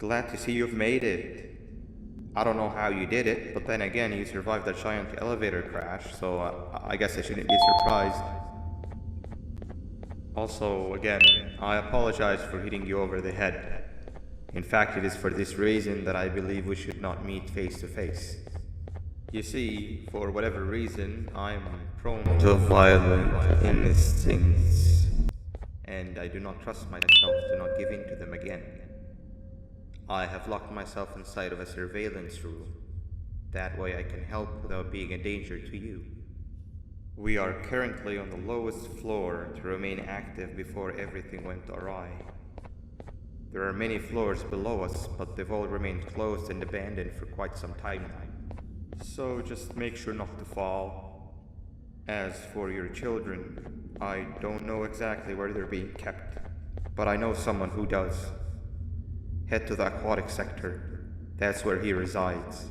Glad to see you've made it. I don't know how you did it, but then again, you survived that giant elevator crash, so I guess I shouldn't be surprised. Also, again, I apologize for hitting you over the head. In fact, it is for this reason that I believe we should not meet face to face. You see, for whatever reason, I'm prone to violent instincts, and I do not trust myself to not give in to them again. I have locked myself inside of a surveillance room. That way I can help without being a danger to you. We are currently on the lowest floor to remain active before everything went awry. There are many floors below us, but they've all remained closed and abandoned for quite some time now. So just make sure not to fall. As for your children, I don't know exactly where they're being kept, but I know someone who does. Head to the aquatic sector. That's where he resides.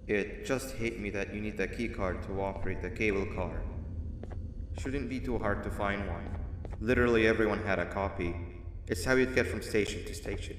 It just hit me that you need the keycard to operate the cable car. Shouldn't be too hard to find one. Literally everyone had a copy. It's how you'd get from station to station.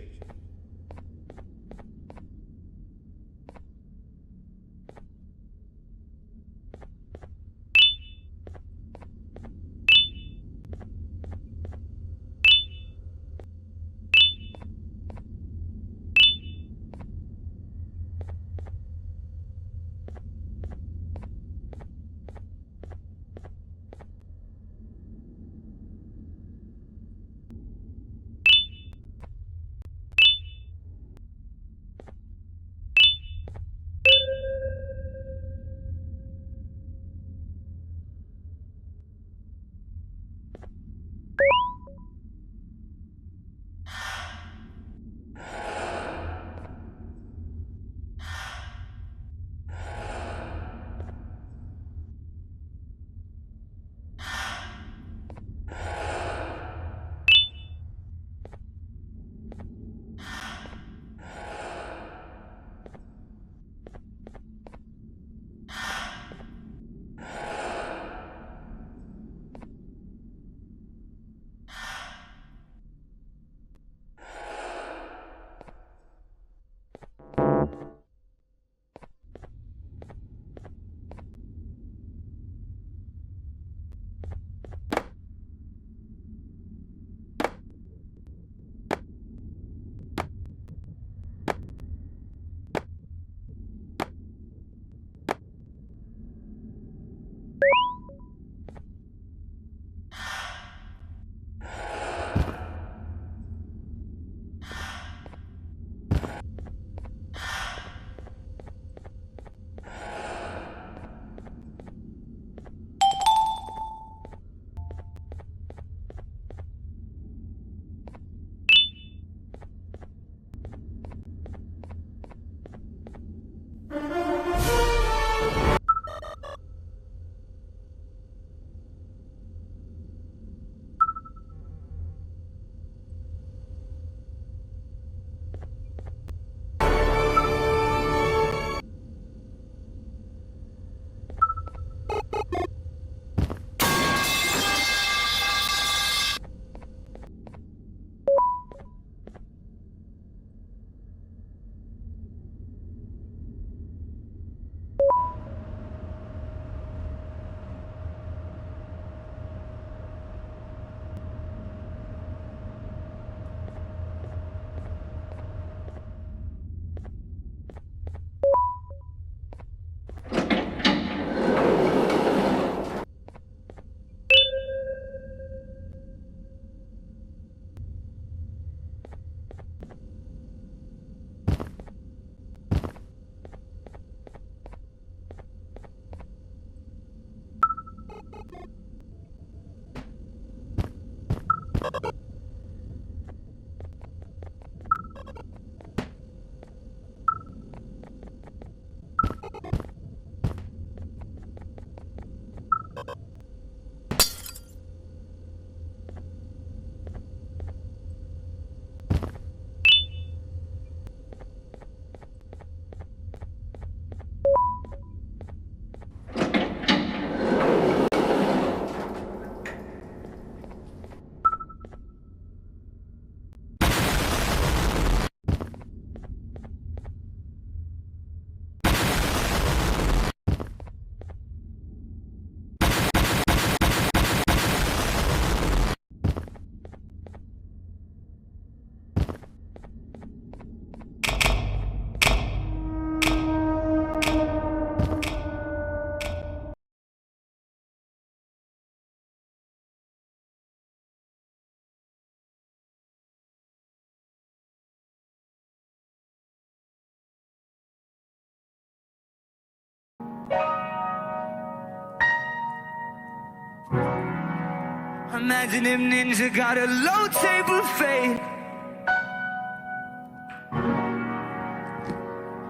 Imagine if Ninja got a low table fade.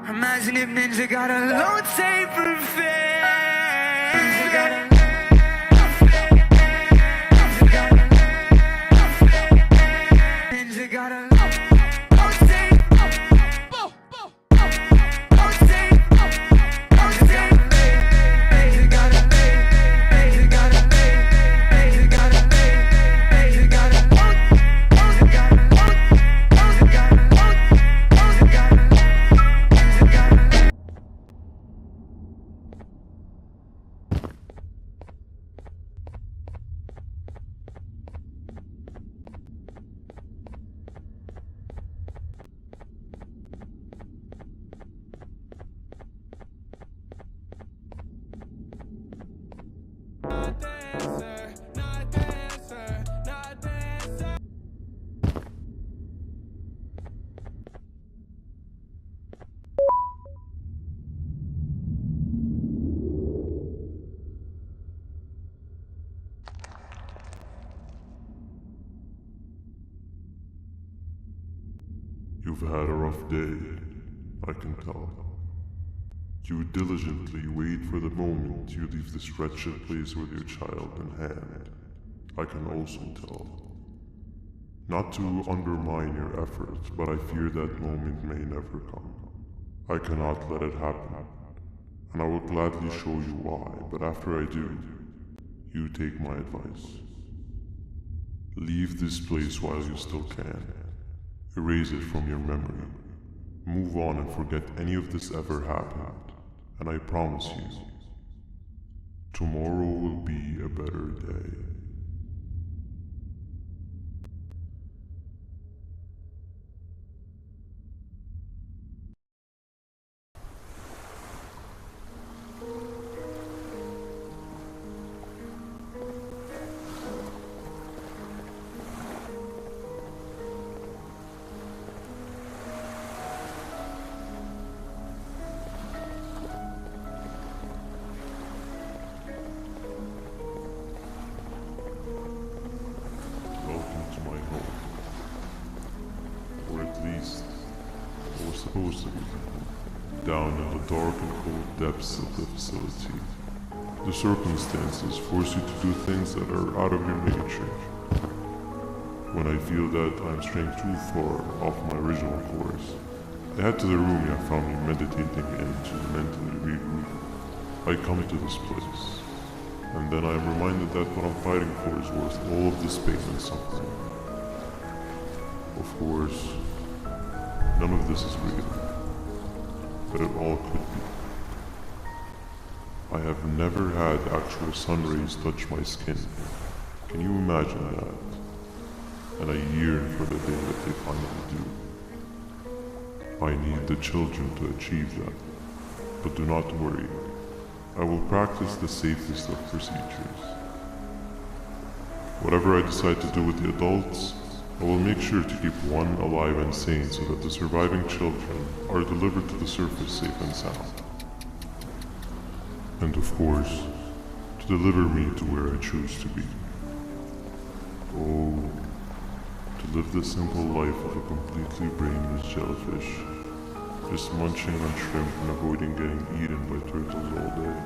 Imagine if Ninja got a low table fade. Ninja got a Ninja got a You've had a rough day, I can tell. You diligently wait for the moment you leave this wretched place with your child in hand. I can also tell. Not to undermine your efforts, but I fear that moment may never come. I cannot let it happen, and I will gladly show you why, but after I do, you take my advice. Leave this place while you still can. Erase it from your memory. Move on and forget any of this ever happened. And I promise you, tomorrow will be a better day. Supposed to be, down in the dark and cold depths of the facility. The circumstances force you to do things that are out of your nature. When I feel that I'm straying too far off my original course, I head to the room you have found me meditating in to mentally regroup. I come to this place, and then I am reminded that what I'm fighting for is worth all of this pain and suffering. Of course, none of this is real, but it all could be. I have never had actual sun rays touch my skin. Can you imagine that? And I yearn for the day that they finally do. I need the children to achieve that. But do not worry. I will practice the safest of procedures. Whatever I decide to do with the adults, I will make sure to keep one alive and sane so that the surviving children are delivered to the surface safe and sound. And of course, to deliver me to where I choose to be. Oh, to live the simple life of a completely brainless jellyfish, just munching on shrimp and avoiding getting eaten by turtles all day.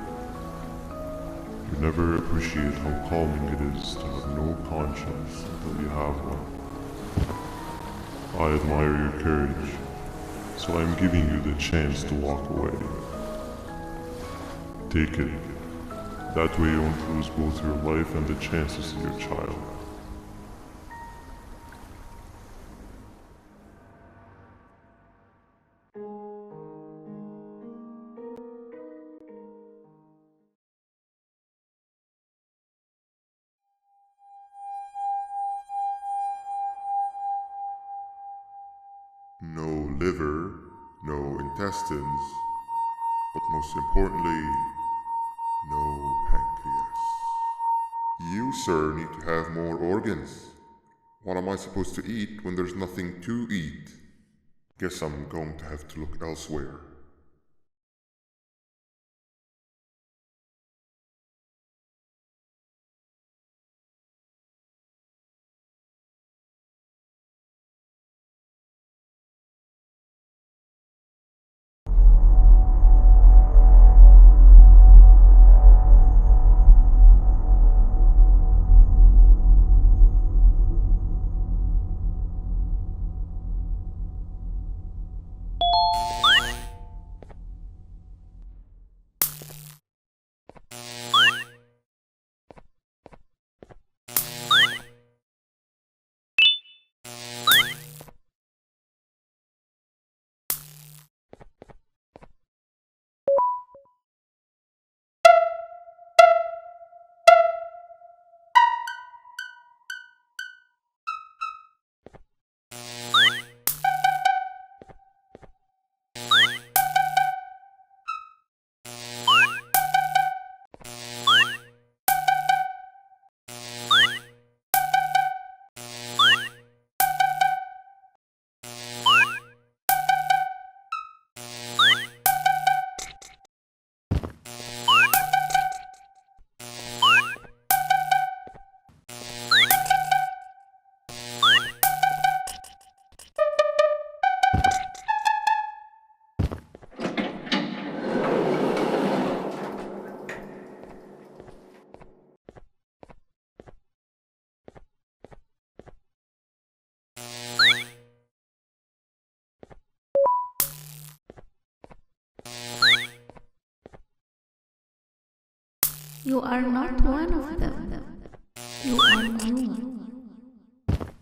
You never appreciate how calming it is to have no conscience until you have one. I admire your courage, so I am giving you the chance to walk away. Take it. That way you won't lose both your life and the chances of your child. No liver, no intestines, but most importantly, no pancreas. You, sir, need to have more organs. What am I supposed to eat when there's nothing to eat? Guess I'm going to have to look elsewhere. You are not one of them. You are new.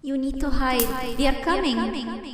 You need to hide. They are coming.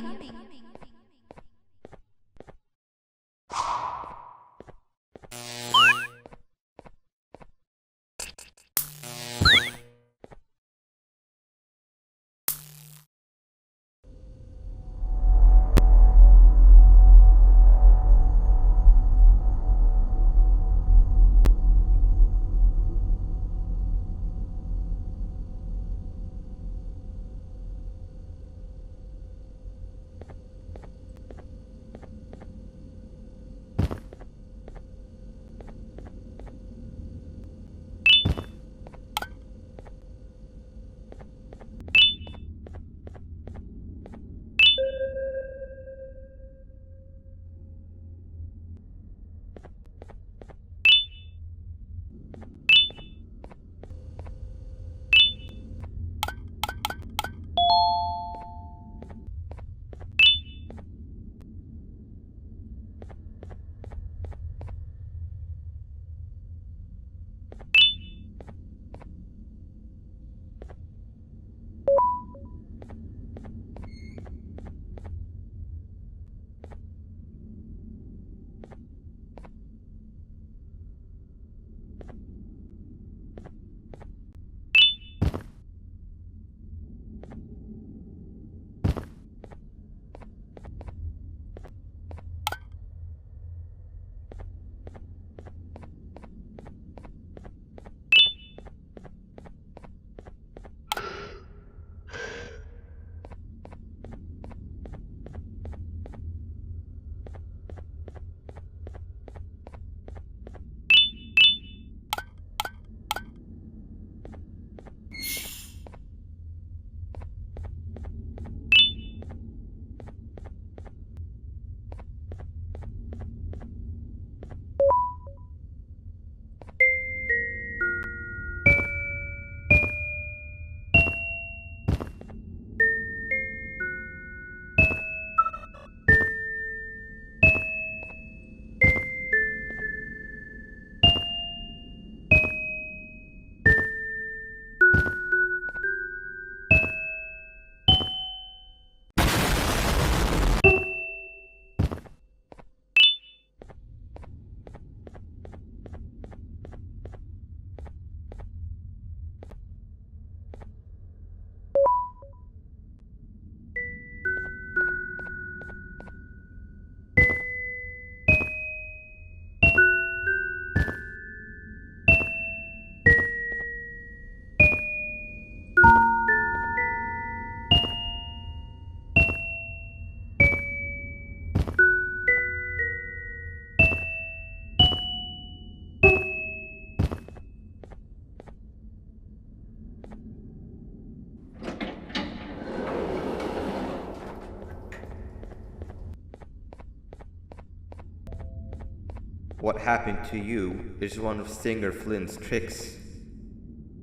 What happened to you is one of Stinger Flynn's tricks.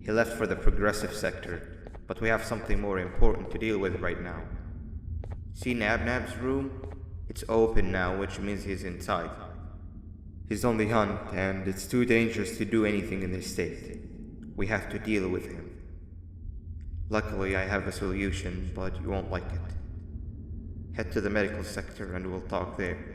He left for the progressive sector, but we have something more important to deal with right now. See Nabnab's room? It's open now, which means he's inside. He's on the hunt, and it's too dangerous to do anything in this state. We have to deal with him. Luckily, I have a solution, but you won't like it. Head to the medical sector and we'll talk there.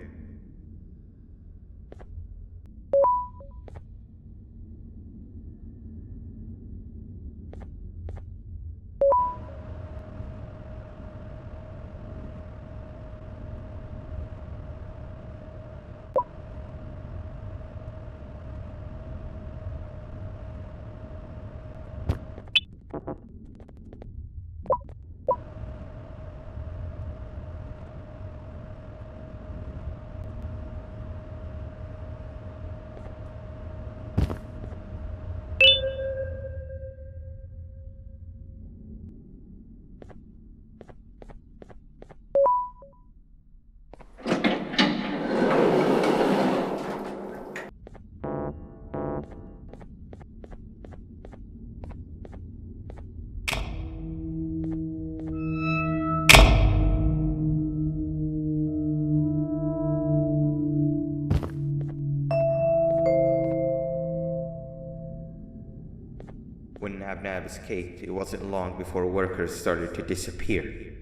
Nab escaped, it wasn't long before workers started to disappear.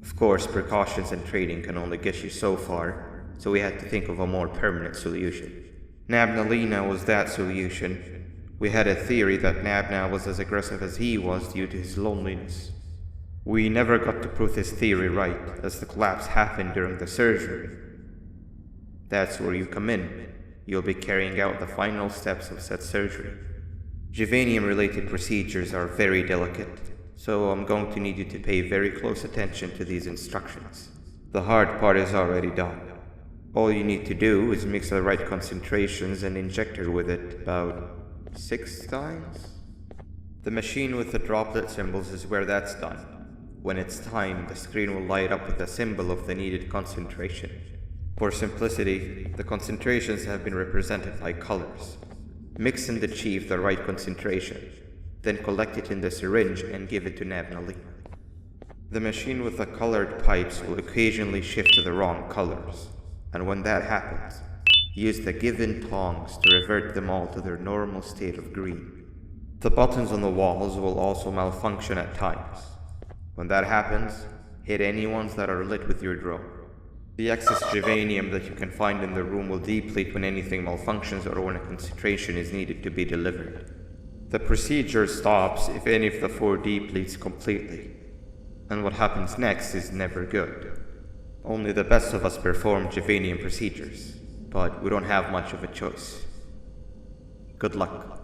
Of course, precautions and trading can only get you so far, so we had to think of a more permanent solution. Nabnalina was that solution. We had a theory that Nabna was as aggressive as he was due to his loneliness. We never got to prove this theory right, as the collapse happened during the surgery. That's where you come in. You'll be carrying out the final steps of said surgery. Juvanium-related procedures are very delicate, so I'm going to need you to pay very close attention to these instructions. The hard part is already done. All you need to do is mix the right concentrations and inject her with it about 6 times? The machine with the droplet symbols is where that's done. When it's time, the screen will light up with the symbol of the needed concentration. For simplicity, the concentrations have been represented by colors. Mix and achieve the right concentration, then collect it in the syringe and give it to Nabnali. The machine with the colored pipes will occasionally shift to the wrong colors, and when that happens, use the given tongs to revert them all to their normal state of green. The buttons on the walls will also malfunction at times. When that happens, hit any ones that are lit with your drone. The excess juvanium that you can find in the room will deplete when anything malfunctions or when a concentration is needed to be delivered. The procedure stops if any of the 4 depletes completely, and what happens next is never good. Only the best of us perform juvanium procedures, but we don't have much of a choice. Good luck.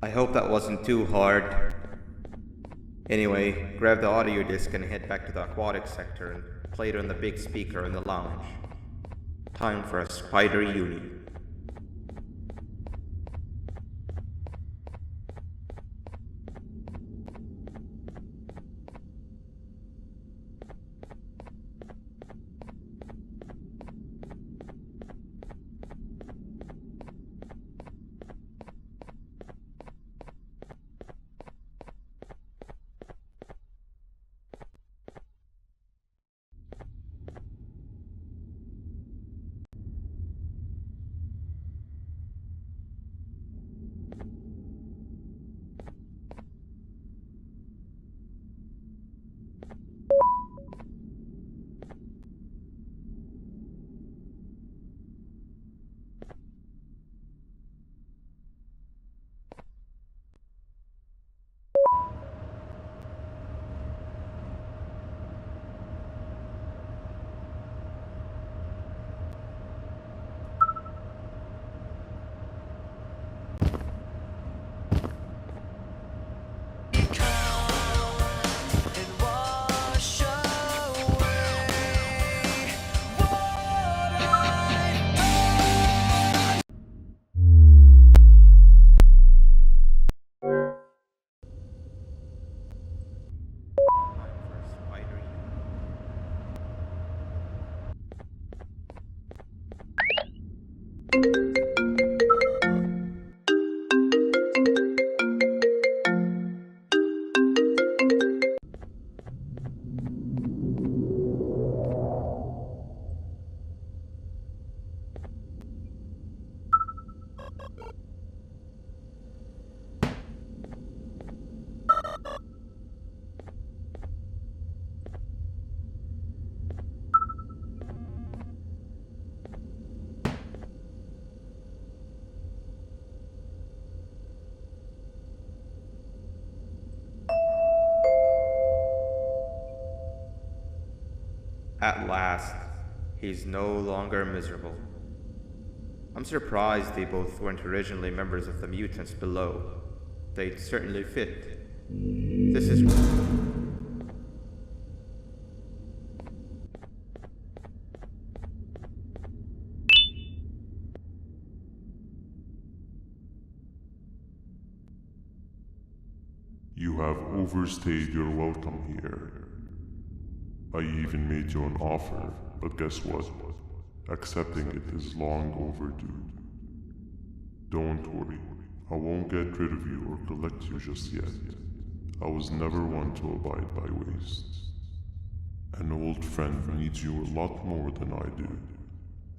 I hope that wasn't too hard. Anyway, grab the audio disc and head back to the aquatic sector and play it on the big speaker in the lounge. Time for a spider uni. At last, he's no longer miserable. I'm surprised they both weren't originally members of the mutants below. They'd certainly fit. This is... You have overstayed your welcome here. I even made you an offer, but guess what? Accepting it is long overdue. Don't worry, I won't get rid of you or collect you just yet. I was never one to abide by wastes. An old friend needs you a lot more than I do.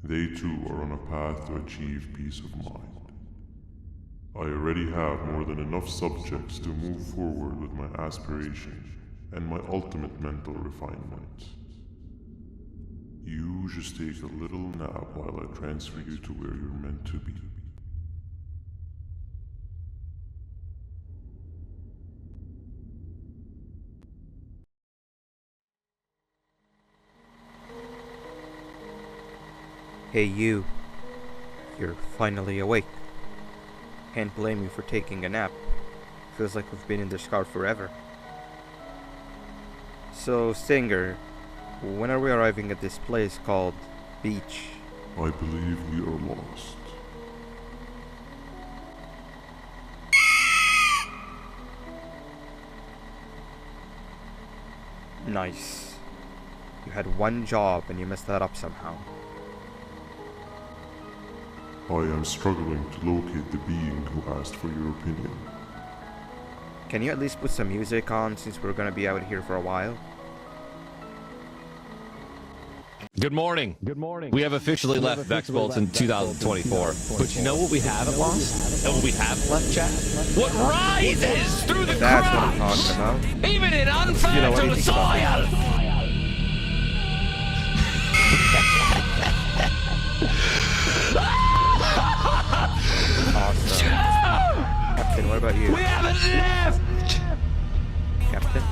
They too are on a path to achieve peace of mind. I already have more than enough subjects to move forward with my aspiration and my ultimate mental refinement. You just take a little nap while I transfer you to where you're meant to be. Hey you. You're finally awake. Can't blame you for taking a nap. Feels like we've been in this car forever. So, Stinger, when are we arriving at this place called Beach? I believe we are lost. Nice. You had one job and you messed that up somehow. I am struggling to locate the being who asked for your opinion. Can you at least put some music on since we're gonna be out here for a while? Good morning. We have officially left Vexbolts in 2024. But you know what we haven't lost? And what we have left, chat? What rises through the That's what I'm crowds, talking about. even in unfertile think about soil. Awesome. Captain, what about you? We haven't left. Captain?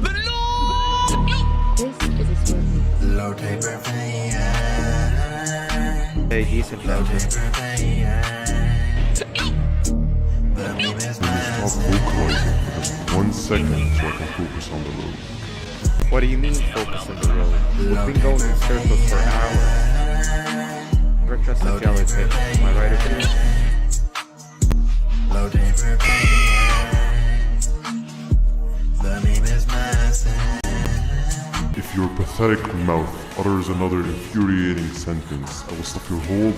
The Lord. This is a story. Low taper fan. Hey, decent Captain. Stop vocalizing for the 1 second so I can focus on the road. What do you mean, focus on the road? We've been going in circles for hours. Never trust a jellyfish, am I right or true? If your pathetic mouth utters another infuriating sentence, I will stuff your whole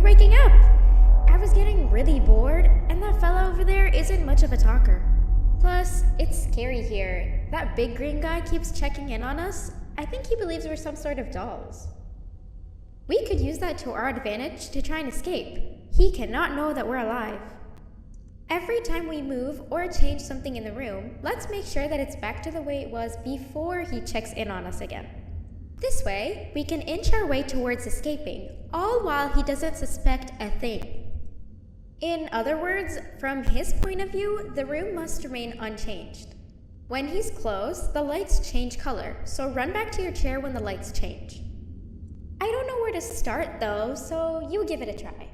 waking up. I was getting really bored, and that fella over there isn't much of a talker. Plus, it's scary here. That big green guy keeps checking in on us. I think he believes we're some sort of dolls. We could use that to our advantage to try and escape. He cannot know that we're alive. Every time we move or change something in the room, let's make sure that it's back to the way it was before he checks in on us again. This way, we can inch our way towards escaping, all while he doesn't suspect a thing. In other words, from his point of view, the room must remain unchanged. When he's close, the lights change color, so run back to your chair when the lights change. I don't know where to start though, so you give it a try.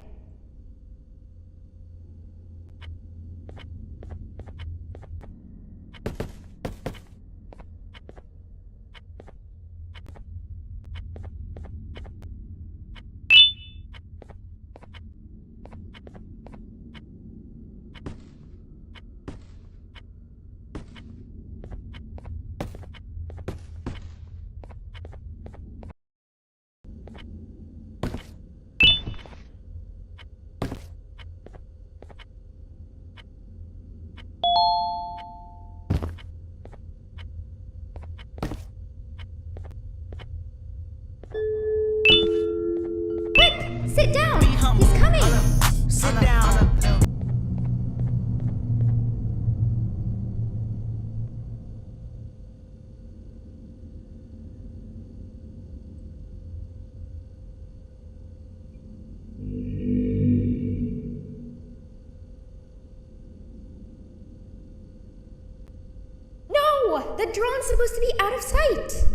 Sit down! He's coming! Sit down. No! The drone's supposed to be out of sight!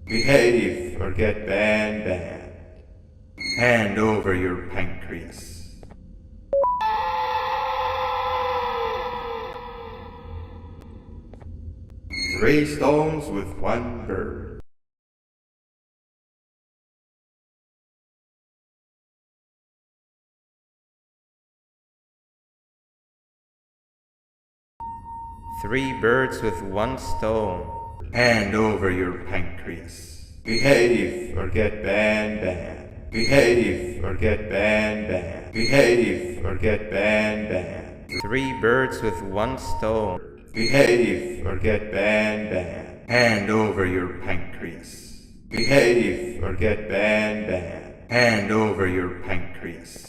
Behave or get Banban. Hand over your pancreas. 3 stones with 1 bird. Three birds with 1 stone. Hand over your pancreas. Behave or get Banban. Behave or get Banban. Behave or get Banban. 3 birds with 1 stone. Behave or get Banban. Hand over your pancreas. Behave or get Banban. Hand over your pancreas.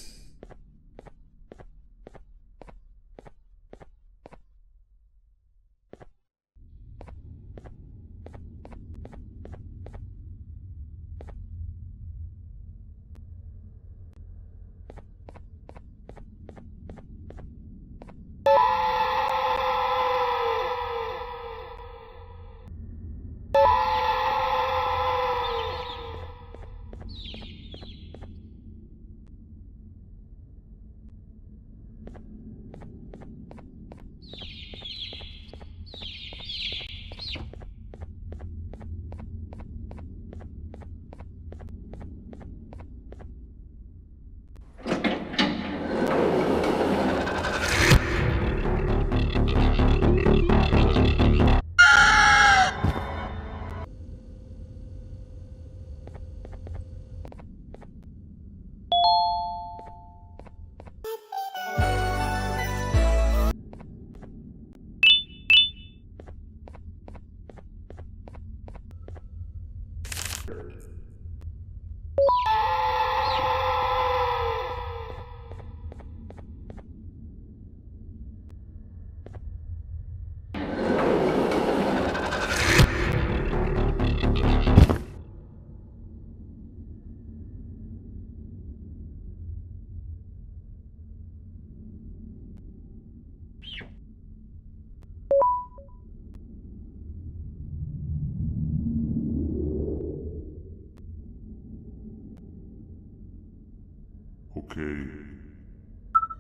Okay.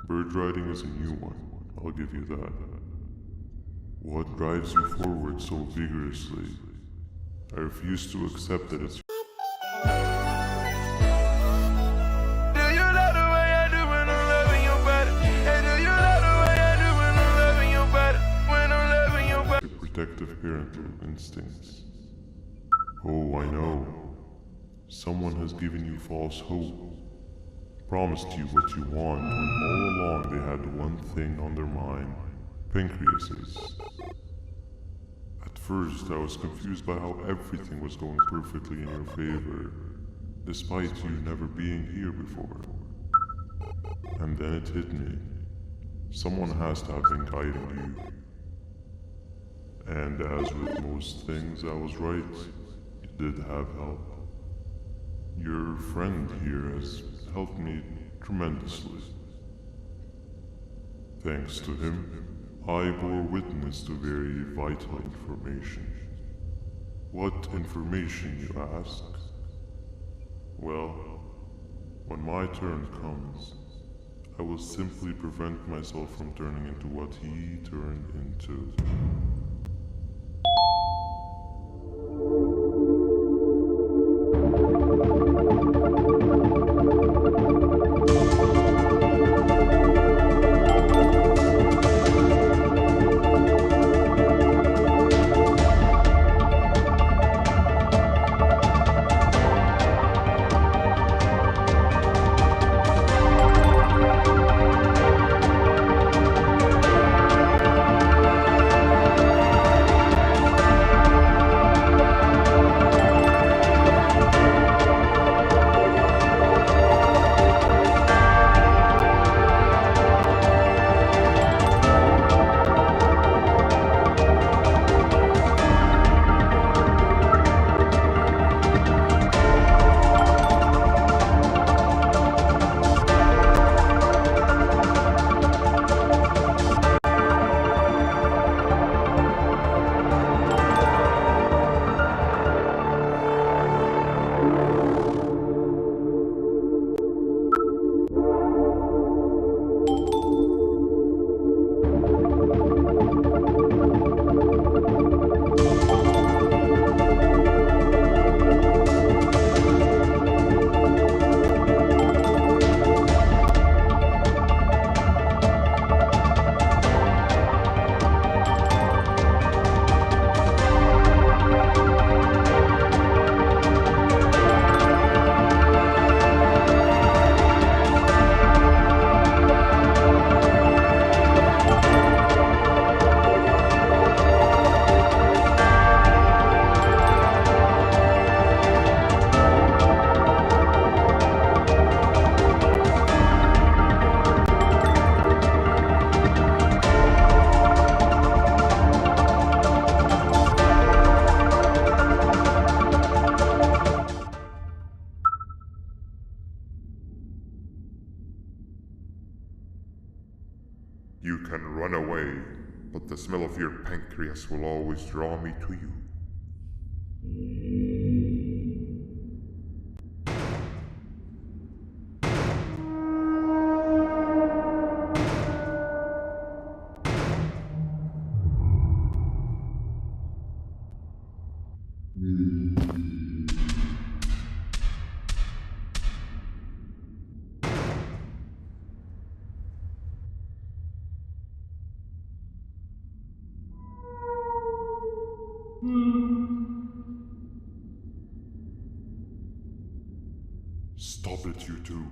Bird riding is a new one, I'll give you that. What drives you forward so vigorously? I refuse to accept that it's your protective parental instincts. Oh, I know. Someone has given you false hope. Promised you what you want when all along they had one thing on their mind: pancreases. At first I was confused by how everything was going perfectly in your favor, despite you never being here before. And then it hit me. Someone has to have been guiding you. And as with most things, I was right. You did have help. Your friend here has helped me tremendously. Thanks to him, I bore witness to very vital information. What information, you ask? Well, when my turn comes, I will simply prevent myself from turning into what he turned into. You can run away, but the smell of your pancreas will always draw me to you. Stop it, you two.